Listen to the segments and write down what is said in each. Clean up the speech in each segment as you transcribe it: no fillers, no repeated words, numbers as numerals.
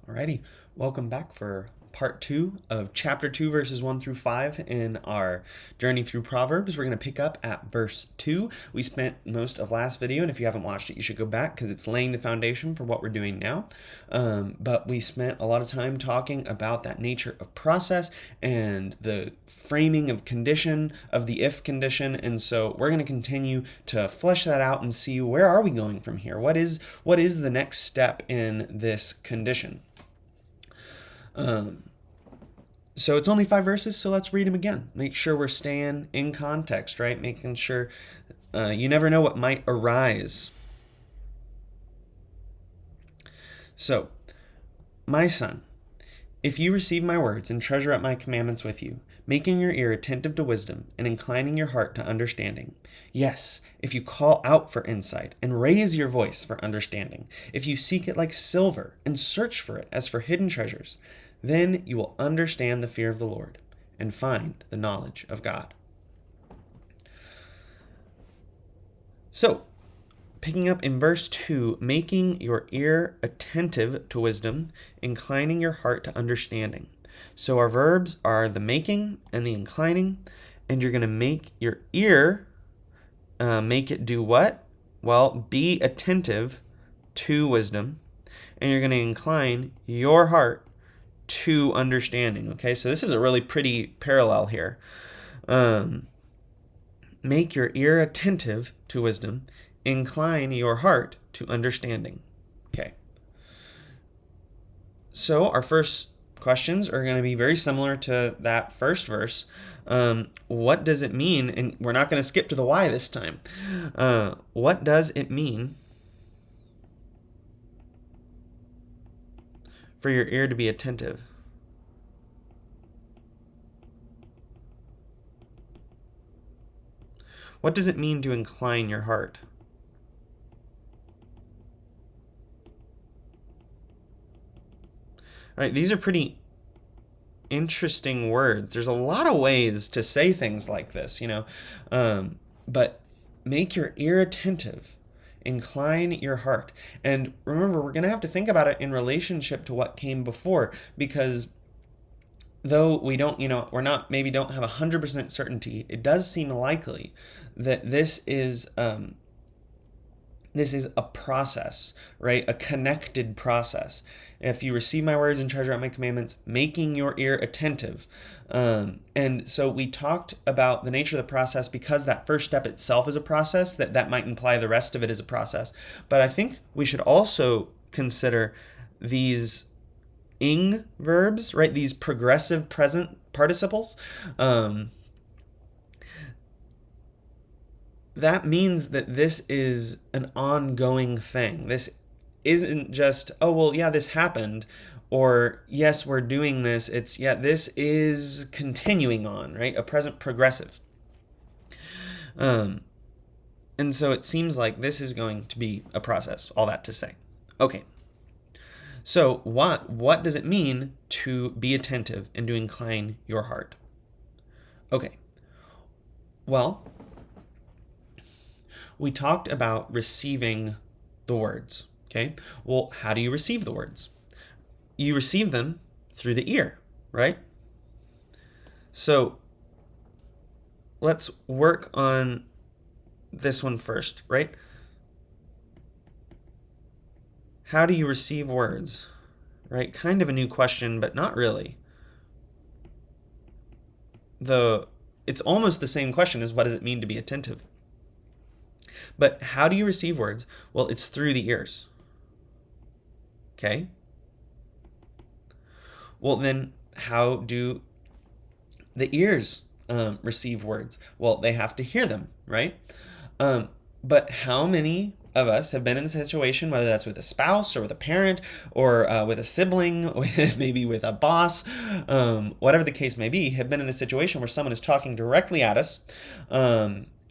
Alrighty, welcome back for part 2 of chapter 2, verses 1 through 5 in our journey through Proverbs. We're going to pick up at verse 2. We spent most of last video, and if you haven't watched it, you should go back because it's laying the foundation for what we're doing now. But we spent a lot of time talking about that nature of process and the framing of condition, of the if condition, and so we're going to continue to flesh that out and see where are we going from here. What is the next step in this condition? So it's only 5 verses, so let's read them again. Make sure we're staying in context, right? Making sure you never know what might arise. So, my son, if you receive my words and treasure up my commandments with you, making your ear attentive to wisdom and inclining your heart to understanding. Yes, if you call out for insight and raise your voice for understanding, if you seek it like silver and search for it as for hidden treasures, then you will understand the fear of the Lord and find the knowledge of God. So, picking up in verse 2, making your ear attentive to wisdom, inclining your heart to understanding. So our verbs are the making and the inclining, and you're going to make your ear, make it do what? Well, be attentive to wisdom, and you're going to incline your heart to understanding. Okay, so this is a really pretty parallel here. Make your ear attentive to wisdom, incline your heart to understanding. Okay. So our first questions are going to be very similar to that first verse. What does it mean? And we're not going to skip to the why this time. What does it mean for your ear to be attentive? What does it mean to incline your heart? All right, these are pretty interesting words. There's a lot of ways to say things like this, but make your ear attentive. Incline your heart. And remember, we're going to have to think about it in relationship to what came before, because though we don't, we're not, maybe don't have 100% certainty, it does seem likely that this is a process, right? A connected process. If you receive my words and treasure out my commandments, making your ear attentive. And so we talked about the nature of the process because that first step itself is a process, that might imply the rest of it is a process. But I think we should also consider these ing verbs, right? These progressive present participles. That means that this is an ongoing thing. This isn't just, oh, well, yeah, this happened, or yes, we're doing this. It's, yeah, this is continuing on, right? A present progressive. And so it seems like this is going to be a process, all that to say. Okay. So what does it mean to be attentive and to incline your heart? Okay. Well, we talked about receiving the words, okay? Well, how do you receive the words? You receive them through the ear, right? So let's work on this one first, right? How do you receive words, right? Kind of a new question, but not really. It's almost the same question as what does it mean to be attentive? But how do you receive words? Well, it's through the ears. Okay? Well, then how do the ears receive words? Well, they have to hear them, right? But how many of us have been in the situation, whether that's with a spouse or with a parent or with a sibling, maybe with a boss, whatever the case may be, have been in the situation where someone is talking directly at us,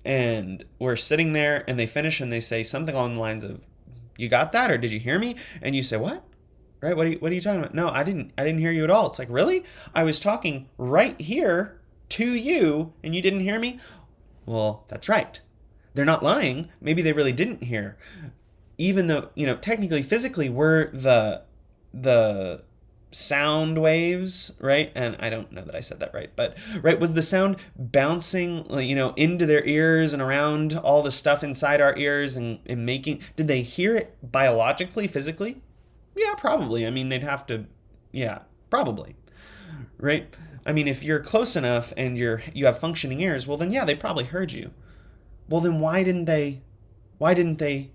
and we're sitting there and they finish and they say something along the lines of, "You got that?" or "Did you hear me?" And you say, "What?" Right? What are you talking about? "No, I didn't hear you at all." It's like, really? I was talking right here to you and you didn't hear me? Well, that's right. They're not lying. Maybe they really didn't hear. Even though, technically, physically, we're the sound waves, right? And I don't know that I said that right, but right, was the sound bouncing, into their ears and around all the stuff inside our ears and making, did they hear it biologically, physically? Yeah, probably. I mean, they'd have to, yeah, probably, right? I mean, if you're close enough and you have functioning ears, well then yeah, they probably heard you. Well then why didn't they why did they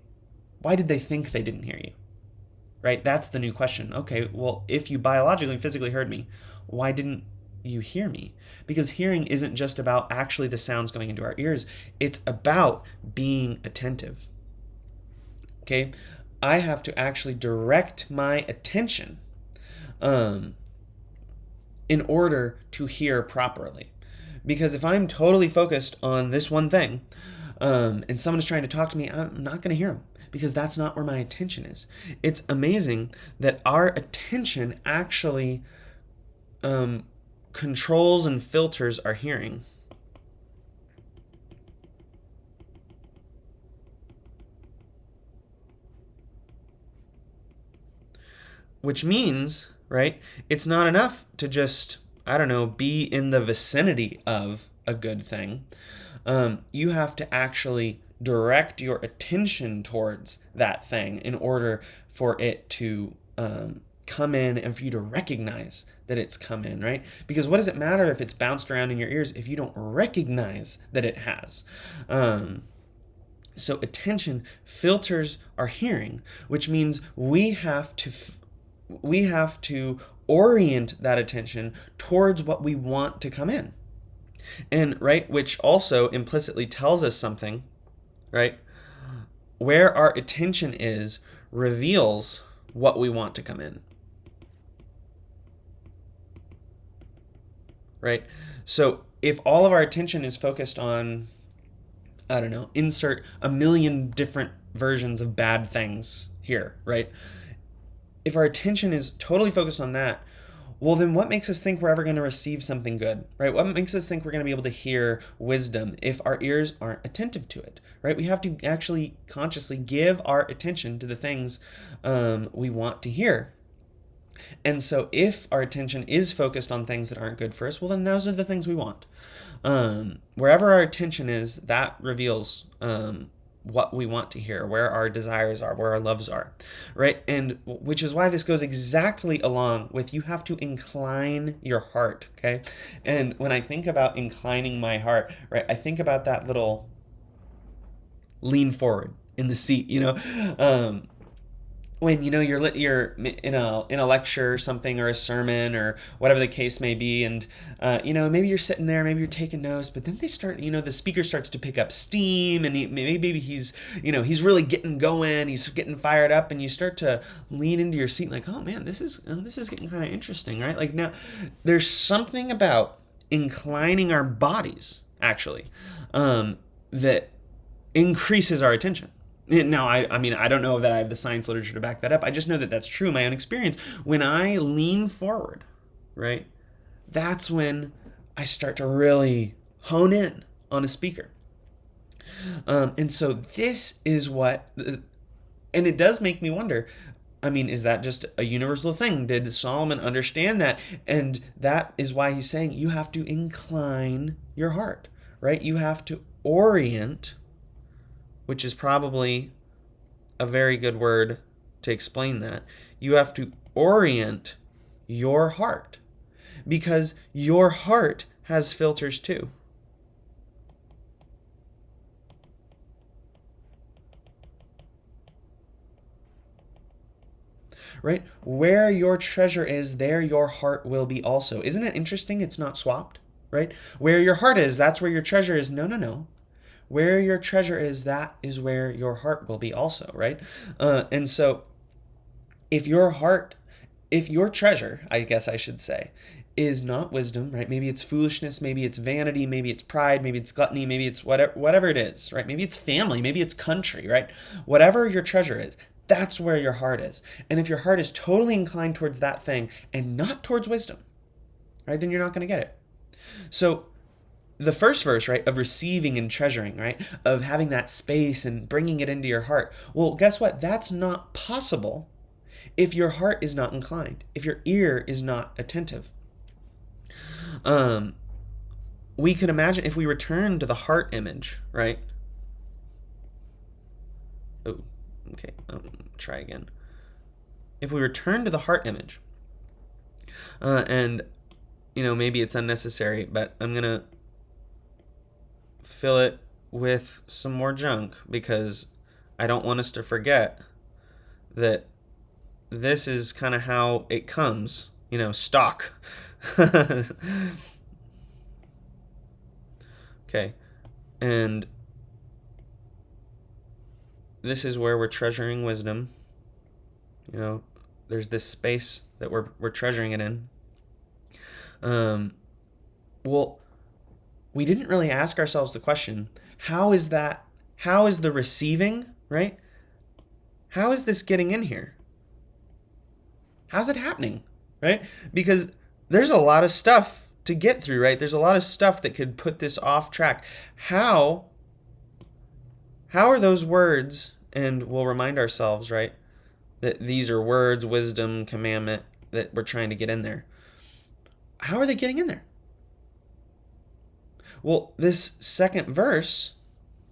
think they didn't hear you? Right? That's the new question. Okay, well, if you biologically, physically heard me, why didn't you hear me? Because hearing isn't just about actually the sounds going into our ears, it's about being attentive. Okay? I have to actually direct my attention in order to hear properly. Because if I'm totally focused on this one thing, and someone is trying to talk to me, I'm not going to hear them because that's not where my attention is. It's amazing that our attention actually controls and filters our hearing. Which means, right, it's not enough to just, I don't know, be in the vicinity of a good thing. You have to actually direct your attention towards that thing in order for it to come in and for you to recognize that it's come in, right? Because what does it matter if it's bounced around in your ears if you don't recognize that it has? So attention filters our hearing, which means we have to orient that attention towards what we want to come in. And right, which also implicitly tells us something, right? Where our attention is reveals what we want to come in. Right? So if all of our attention is focused on, I don't know, insert a million different versions of bad things here, right? If our attention is totally focused on that, well, then what makes us think we're ever going to receive something good, right? What makes us think we're going to be able to hear wisdom if our ears aren't attentive to it, right? We have to actually consciously give our attention to the things we want to hear. And so if our attention is focused on things that aren't good for us, well, then those are the things we want. Wherever our attention is, that reveals what we want to hear, where our desires are, where our loves are, right? And which is why this goes exactly along with you have to incline your heart, okay? And when I think about inclining my heart, right, I think about that little lean forward in the seat, when you're in a lecture or something, or a sermon or whatever the case may be, and maybe you're sitting there, maybe you're taking notes, but then they start, the speaker starts to pick up steam, and maybe he's really getting going, he's getting fired up, and you start to lean into your seat like, oh man, this is getting kind of interesting, right? Like, now there's something about inclining our bodies actually that increases our attention. Now, I mean, I don't know that I have the science literature to back that up. I just know that that's true in my own experience. When I lean forward, right, that's when I start to really hone in on a speaker. And so this is what, and it does make me wonder, I mean, is that just a universal thing? Did Solomon understand that? And that is why he's saying you have to incline your heart, right? You have to orient, which is probably a very good word to explain that. You have to orient your heart, because your heart has filters too. Right? Where your treasure is, there your heart will be also. Isn't it interesting? It's not swapped, right? Where your heart is, that's where your treasure is. No. Where your treasure is, that is where your heart will be also, right? And so if your treasure, I guess I should say, is not wisdom, right? Maybe it's foolishness, maybe it's vanity, maybe it's pride, maybe it's gluttony, maybe it's whatever it is, right? Maybe it's family, maybe it's country, right? Whatever your treasure is, that's where your heart is. And if your heart is totally inclined towards that thing and not towards wisdom, right, then you're not going to get it. So the first verse, right, of receiving and treasuring, right, of having that space and bringing it into your heart. Well, guess what? That's not possible if your heart is not inclined, if your ear is not attentive. We could imagine if we return to the heart image, right? Oh, okay. Try again. If we return to the heart image, and maybe it's unnecessary, but I'm gonna fill it with some more junk because I don't want us to forget that this is kind of how it comes, stock. Okay, and this is where we're treasuring wisdom. There's this space that we're treasuring it in. Well, we didn't really ask ourselves the question, how is the receiving, right? How is this getting in here? How's it happening, right? Because there's a lot of stuff to get through, right? There's a lot of stuff that could put this off track. How are those words, and we'll remind ourselves, right, that these are words, wisdom, commandment that we're trying to get in there. How are they getting in there? Well, this second verse,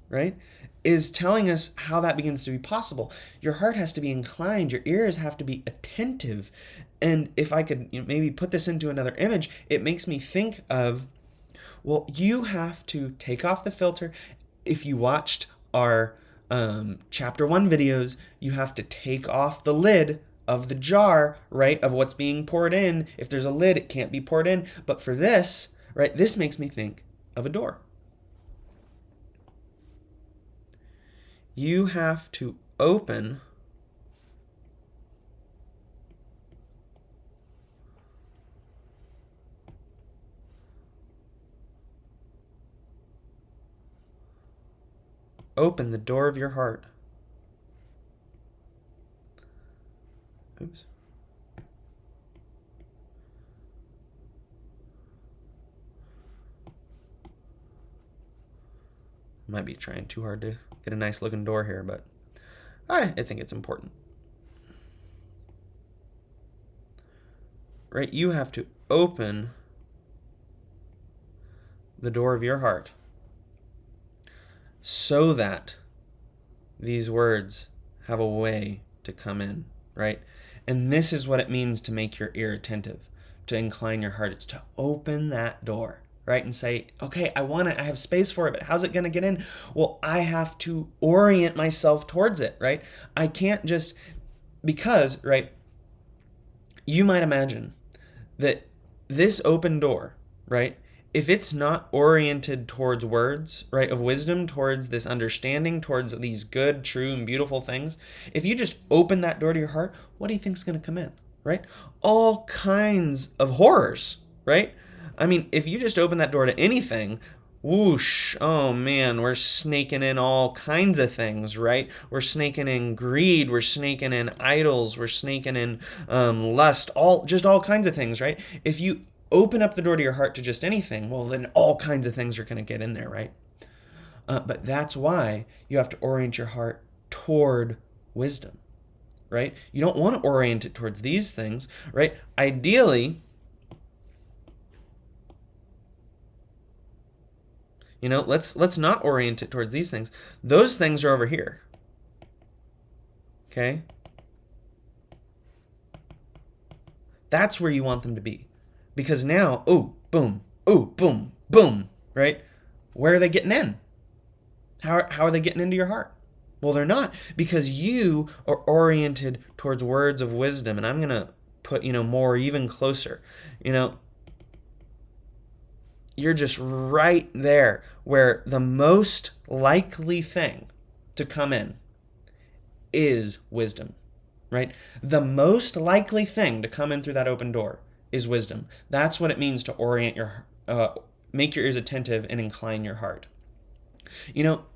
right, is telling us how that begins to be possible. Your heart has to be inclined. Your ears have to be attentive. And if I could maybe put this into another image, it makes me think of, well, you have to take off the filter. If you watched our chapter 1 videos, you have to take off the lid of the jar, right, of what's being poured in. If there's a lid, it can't be poured in. But for this, right, this makes me think of a door. You have to open the door of your heart. Oops. Might be trying too hard to get a nice looking door here, but I think it's important. Right? You have to open the door of your heart so that these words have a way to come in, right? And this is what it means to make your ear attentive, to incline your heart. It's to open that door, right? And say, okay, I want it, I have space for it, but how's it going to get in? Well, I have to orient myself towards it, right? I can't just, because, right, you might imagine that this open door, right, if it's not oriented towards words, right, of wisdom, towards this understanding, towards these good, true, and beautiful things, if you just open that door to your heart, what do you think is going to come in, right? All kinds of horrors, right? I mean, if you just open that door to anything, whoosh, oh man, we're snaking in all kinds of things, right? We're snaking in greed, we're snaking in idols, we're snaking in lust, all kinds of things, right? If you open up the door to your heart to just anything, well, then all kinds of things are going to get in there, right? But that's why you have to orient your heart toward wisdom, right? You don't want to orient it towards these things, right? Ideally, let's not orient it towards these things. Those things are over here. Okay? That's where you want them to be. Because now, ooh, boom, boom, right? Where are they getting in? How are they getting into your heart? Well, they're not, because you are oriented towards words of wisdom. And I'm going to put, more even closer. You're just right there where the most likely thing to come in is wisdom, right? The most likely thing to come in through that open door is wisdom. That's what it means to orient make your ears attentive and incline your heart.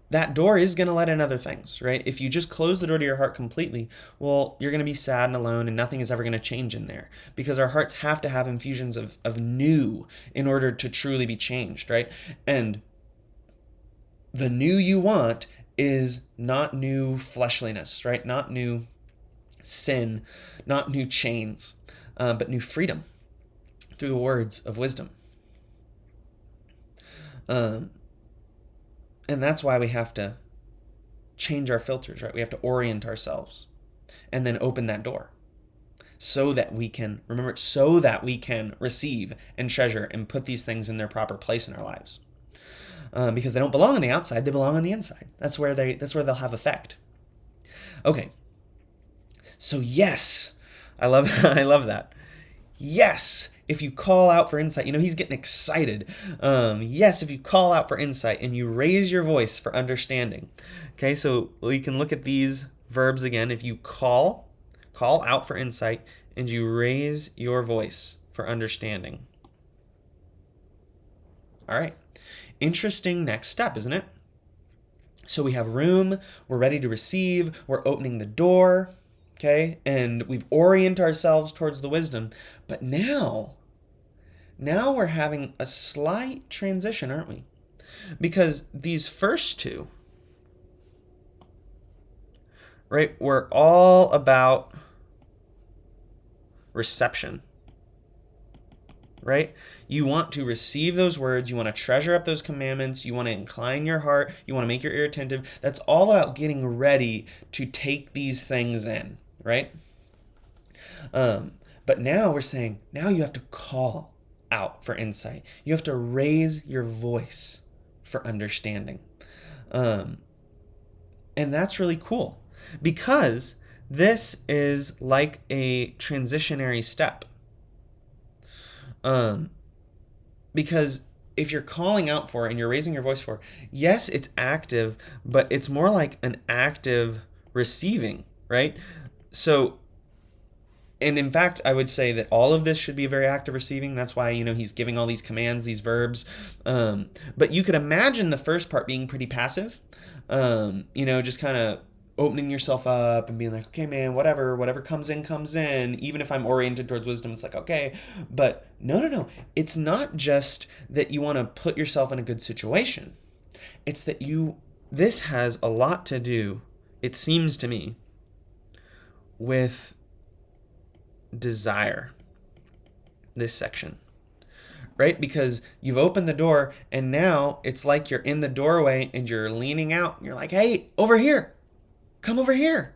That door is going to let in other things, right? If you just close the door to your heart completely, well, you're going to be sad and alone, and nothing is ever going to change in there, because our hearts have to have infusions of new in order to truly be changed, right? And the new you want is not new fleshliness, right? Not new sin, not new chains, but new freedom through the words of wisdom. And that's why we have to change our filters, right? We have to orient ourselves and then open that door so that we can, remember, so that we can receive and treasure and put these things in their proper place in our lives. Because they don't belong on the outside, they belong on the inside. That's where they'll have effect. Okay. So yes, I love that. Yes, if you call out for insight, he's getting excited. Yes, if you call out for insight and you raise your voice for understanding. Okay, so we can look at these verbs again. If you call out for insight and you raise your voice for understanding. All right. Interesting next step, isn't it? So we have room, we're ready to receive, we're opening the door, okay? And we've oriented ourselves towards the wisdom. But now we're having a slight transition, aren't we? Because these first two, right, were all about reception, right? You want to receive those words. You want to treasure up those commandments. You want to incline your heart. You want to make your ear attentive. That's all about getting ready to take these things in, right? But now we're saying, now you have to call out for insight. You have to raise your voice for understanding. And that's really cool because this is like a transitionary step. Because if you're calling out for and you're raising your voice for, yes, it's active, but it's more like an active receiving, right? So, and in fact, I would say that all of this should be a very active receiving. That's why, he's giving all these commands, these verbs. But you could imagine the first part being pretty passive, just kind of opening yourself up and being like, okay, man, whatever comes in, even if I'm oriented towards wisdom, it's like, okay. But no. It's not just that you want to put yourself in a good situation. It's that this has a lot to do, it seems to me, with desire, this section, right? Because you've opened the door and now it's like you're in the doorway and you're leaning out and you're like, hey, over here. Come over here.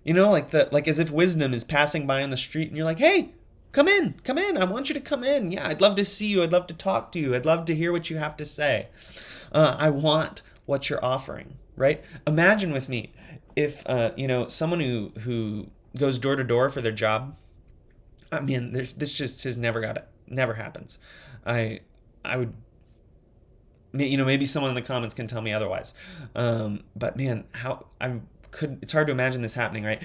Like as if wisdom is passing by on the street and you're like, hey, come in. I want you to come in. Yeah, I'd love to see you. I'd love to talk to you. I'd love to hear what you have to say. I want what you're offering, right? Imagine with me if, someone who goes door to door for their job. I mean, this just has never happens. I would, maybe someone in the comments can tell me otherwise. But man, it's hard to imagine this happening, right?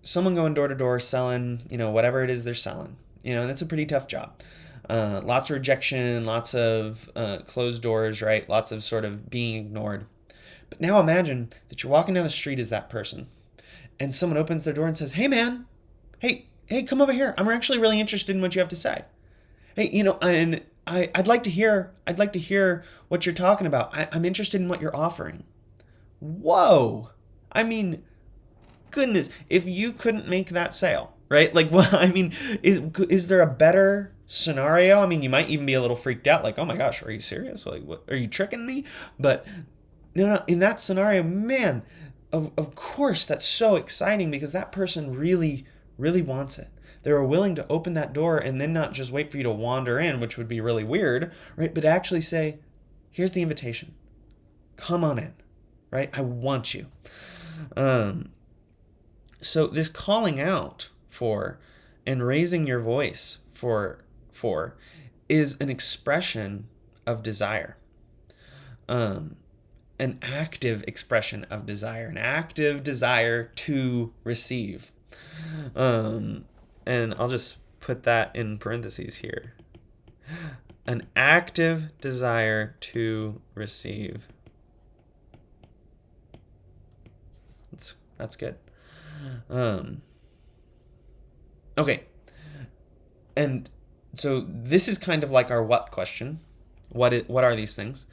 Someone going door to door selling, whatever it is they're selling, and that's a pretty tough job. Lots of rejection, lots of closed doors, right? Lots of sort of being ignored. But now imagine that you're walking down the street as that person and someone opens their door and says, hey man, hey, come over here. I'm actually really interested in what you have to say. Hey, and I'd like to hear what you're talking about. I'm interested in what you're offering. Whoa. I mean, goodness, if you couldn't make that sale, right? Like, well, I mean, is there a better scenario? I mean, you might even be a little freaked out, like, oh my gosh, are you serious? Like, what, are you tricking me? But no, in that scenario, man, of course, that's so exciting because that person really, really wants it. They were willing to open that door and then not just wait for you to wander in, which would be really weird, right? But actually say, here's the invitation. Come on in, right? I want you. So this calling out for and raising your voice for is an expression of desire. An active expression of desire, an active desire to receive. And I'll just put that in parentheses here. An active desire to receive. That's good. Okay. And so this is kind of like our what question. What are these things?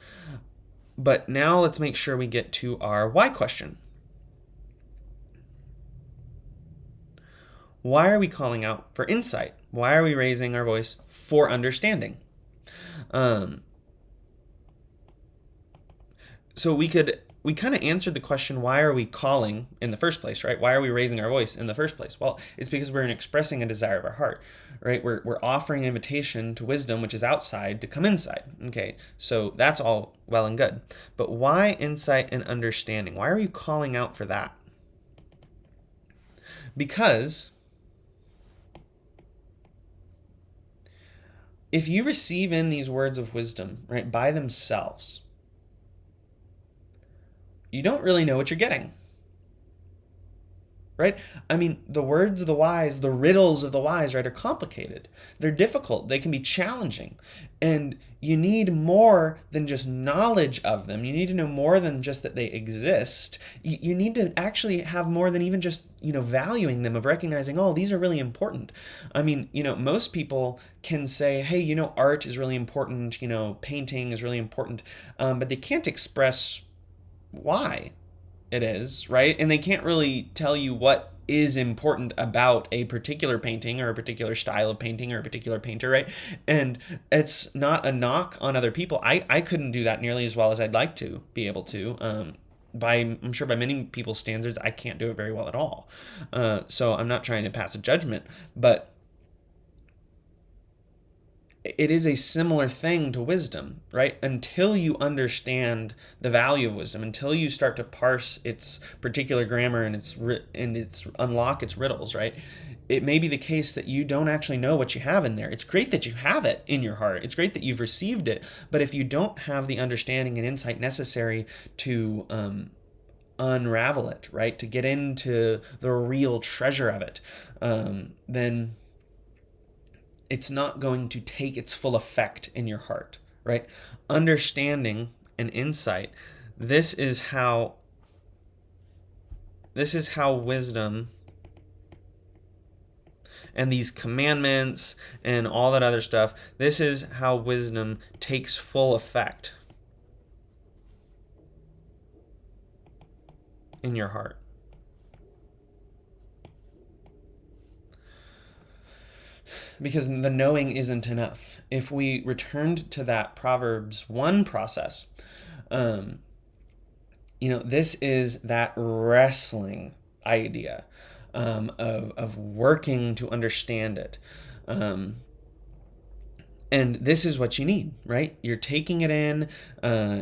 But now let's make sure we get to our why question. Why are we calling out for insight? Why are we raising our voice for understanding? So we kind of answered the question, why are we calling in the first place, right? Why are we raising our voice in the first place? Well, it's because we're expressing a desire of our heart, right? We're offering an invitation to wisdom, which is outside, to come inside. Okay, so that's all well and good. But why insight and understanding? Why are you calling out for that? Because if you receive in these words of wisdom, right, by themselves, you don't really know what you're getting. Right? I mean, the words of the wise, the riddles of the wise, right, are complicated. They're difficult. They can be challenging. And you need more than just knowledge of them. You need to know more than just that they exist. You need to actually have more than even just, valuing them, of recognizing, oh, these are really important. I mean, most people can say, hey, art is really important, painting is really important, but they can't express why it is, right? And they can't really tell you what is important about a particular painting or a particular style of painting or a particular painter, right? And it's not a knock on other people. I couldn't do that nearly as well as I'd like to be able to. I'm sure by many people's standards, I can't do it very well at all. So I'm not trying to pass a judgment, but it is a similar thing to wisdom, right? Until you understand the value of wisdom, until you start to parse its particular grammar and its unlock its riddles, right? It may be the case that you don't actually know what you have in there. It's great that you have it in your heart. It's great that you've received it. But if you don't have the understanding and insight necessary to unravel it, right, to get into the real treasure of it, then it's not going to take its full effect in your heart, right? Understanding and insight. This is how wisdom and these commandments and all that other stuff, this is how wisdom takes full effect in your heart. Because the knowing isn't enough. If we returned to that Proverbs 1 process, this is that wrestling idea, of working to understand it. And this is what you need, right? You're taking it in,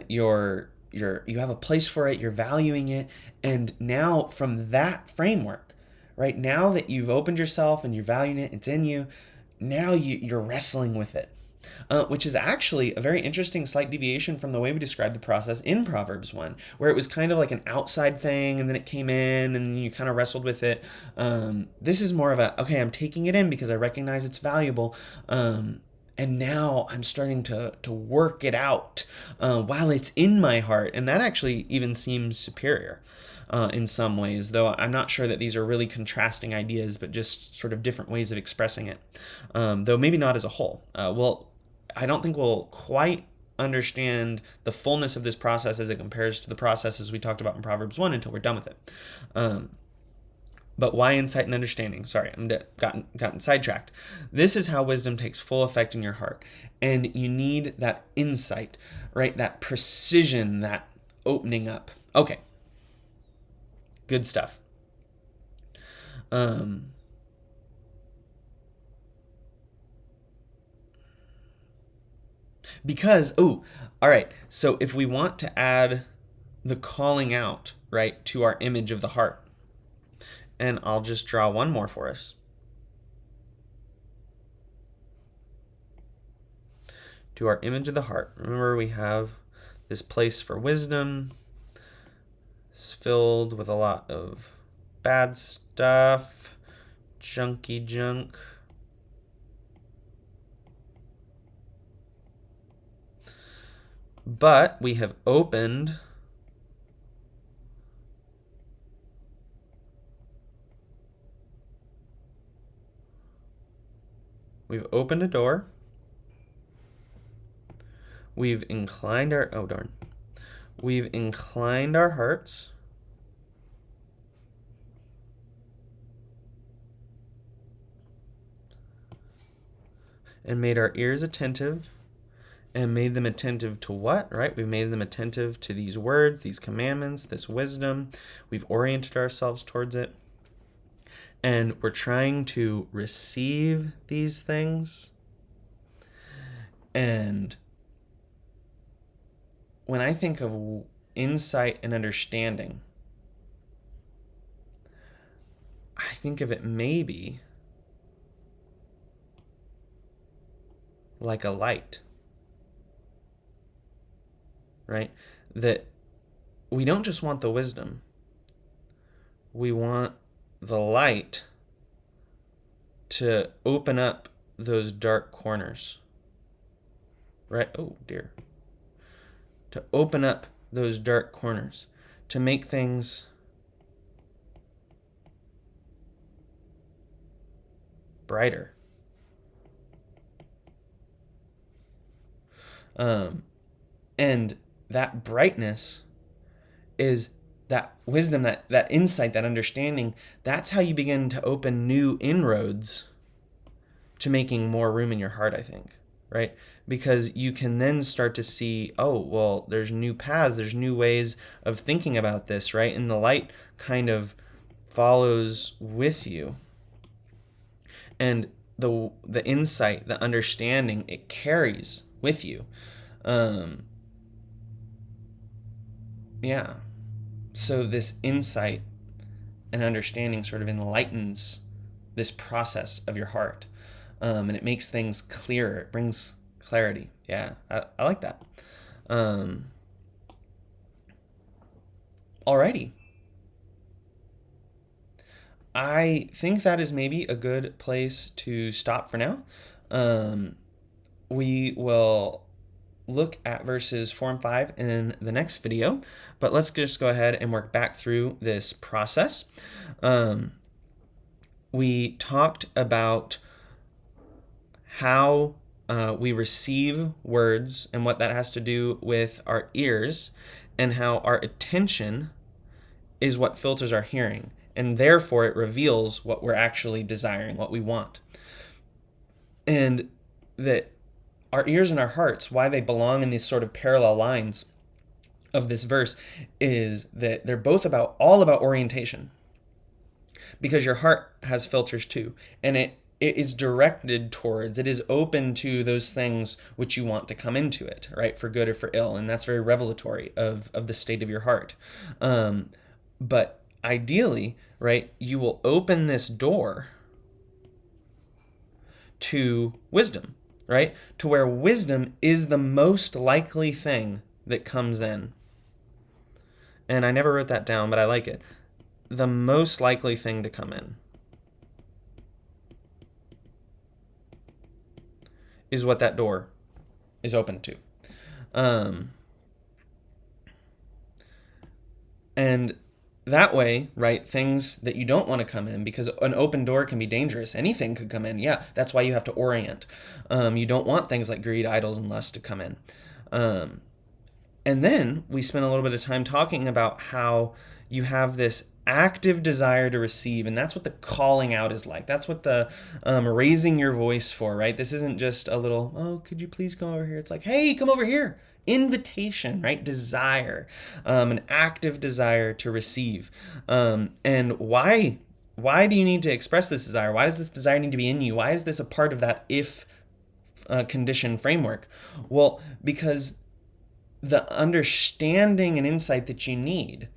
you have a place for it, you're valuing it, and now from that framework, right, now that you've opened yourself and you're valuing it, it's in you, now you're wrestling with it, which is actually a very interesting slight deviation from the way we described the process in Proverbs 1, where it was kind of like an outside thing and then it came in and you kind of wrestled with it. This is more of okay, I'm taking it in because I recognize it's valuable, and now I'm starting to work it out while it's in my heart, and that actually even seems superior. In some ways, though I'm not sure that these are really contrasting ideas, but just sort of different ways of expressing it, though maybe not as a whole. I don't think we'll quite understand the fullness of this process as it compares to the processes we talked about in Proverbs 1 until we're done with it. But why insight and understanding? Sorry, I'm gotten sidetracked. This is how wisdom takes full effect in your heart. And you need that insight, right? That precision, that opening up. Okay. Good stuff. Because, all right. So if we want to add the calling out, right, to our image of the heart, and I'll just draw one more for us. To our image of the heart. Remember, we have this place for wisdom. It's filled with a lot of bad stuff, junky junk. But we have opened a door. We've inclined our hearts. and made our ears attentive, and made them attentive to what, right? We've made them attentive to these words, these commandments, this wisdom. We've oriented ourselves towards it. And we're trying to receive these things. And when I think of insight and understanding, I think of it maybe like a light, right? That we don't just want the wisdom, we want the light to open up those dark corners, right? Oh dear. To open up those dark corners, to make things brighter. And that brightness is that wisdom, that insight, that understanding. That's how you begin to open new inroads to making more room in your heart, I think, right? Because you can then start to see, oh, well, there's new paths, there's new ways of thinking about this, right? And the light kind of follows with you. And the insight, the understanding, it carries with you. Yeah. So this insight and understanding sort of enlightens this process of your heart. And it makes things clearer. It brings clarity. Yeah, I like that. Alrighty. I think that is maybe a good place to stop for now. We will look at verses 4 and 5 in the next video, but let's just go ahead and work back through this process. We talked about how we receive words and what that has to do with our ears, and how our attention is what filters our hearing, and therefore it reveals what we're actually desiring, what we want. And that our ears and our hearts, why they belong in these sort of parallel lines of this verse, is that they're both all about orientation. Because your heart has filters too, and it is directed towards, it is open to those things which you want to come into it, right, for good or for ill, and that's very revelatory of the state of your heart. But ideally, right, you will open this door to wisdom, right, to where wisdom is the most likely thing that comes in. And I never wrote that down, but I like it. The most likely thing to come in is what that door is open to. And that way, right, things that you don't want to come in, because an open door can be dangerous. Anything could come in. Yeah, that's why you have to orient. You don't want things like greed, idols, and lust to come in. And then we spent a little bit of time talking about how you have this active desire to receive, and that's what the calling out is like. That's what the raising your voice for, right? This isn't just a little, oh, could you please come over here? It's like, hey, come over here. Invitation, right? Desire, an active desire to receive. And why do you need to express this desire? Why does this desire need to be in you? Why is this a part of that if condition framework? Well, because the understanding and insight that you need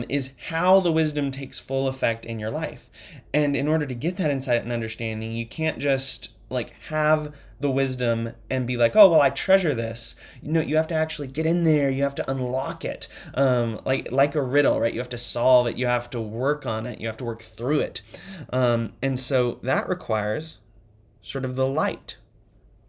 is how the wisdom takes full effect in your life. And in order to get that insight and understanding, you can't just like have the wisdom and be like, oh, well, I treasure this. You have to actually get in there. You have to unlock it, like a riddle, right? You have to solve it. You have to work on it. You have to work through it. And so that requires sort of the light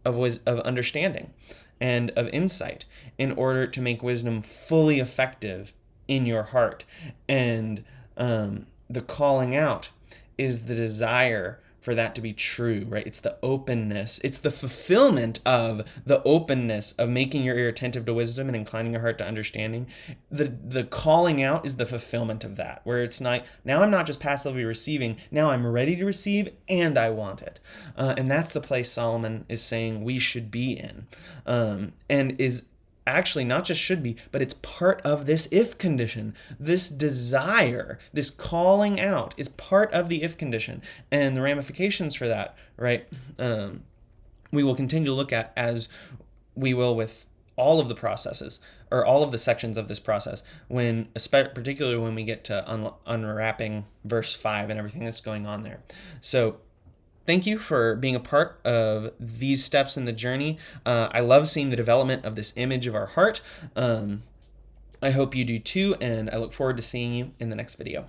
of understanding and of insight in order to make wisdom fully effective in your heart. And the calling out is the desire for for that to be true, right? It's the openness. It's the fulfillment of the openness of making your ear attentive to wisdom and inclining your heart to understanding. The calling out is the fulfillment of that, where it's not, now I'm not just passively receiving, now I'm ready to receive and I want it. And that's the place Solomon is saying we should be in. And is actually not just should be, but it's part of this if condition. This desire, this calling out is part of the if condition, and the ramifications for that, right? We will continue to look at as we will with all of the processes or all of the sections of this process, particularly when we get to unwrapping verse 5 and everything that's going on there. So thank you for being a part of these steps in the journey. I love seeing the development of this image of our heart. I hope you do too, and I look forward to seeing you in the next video.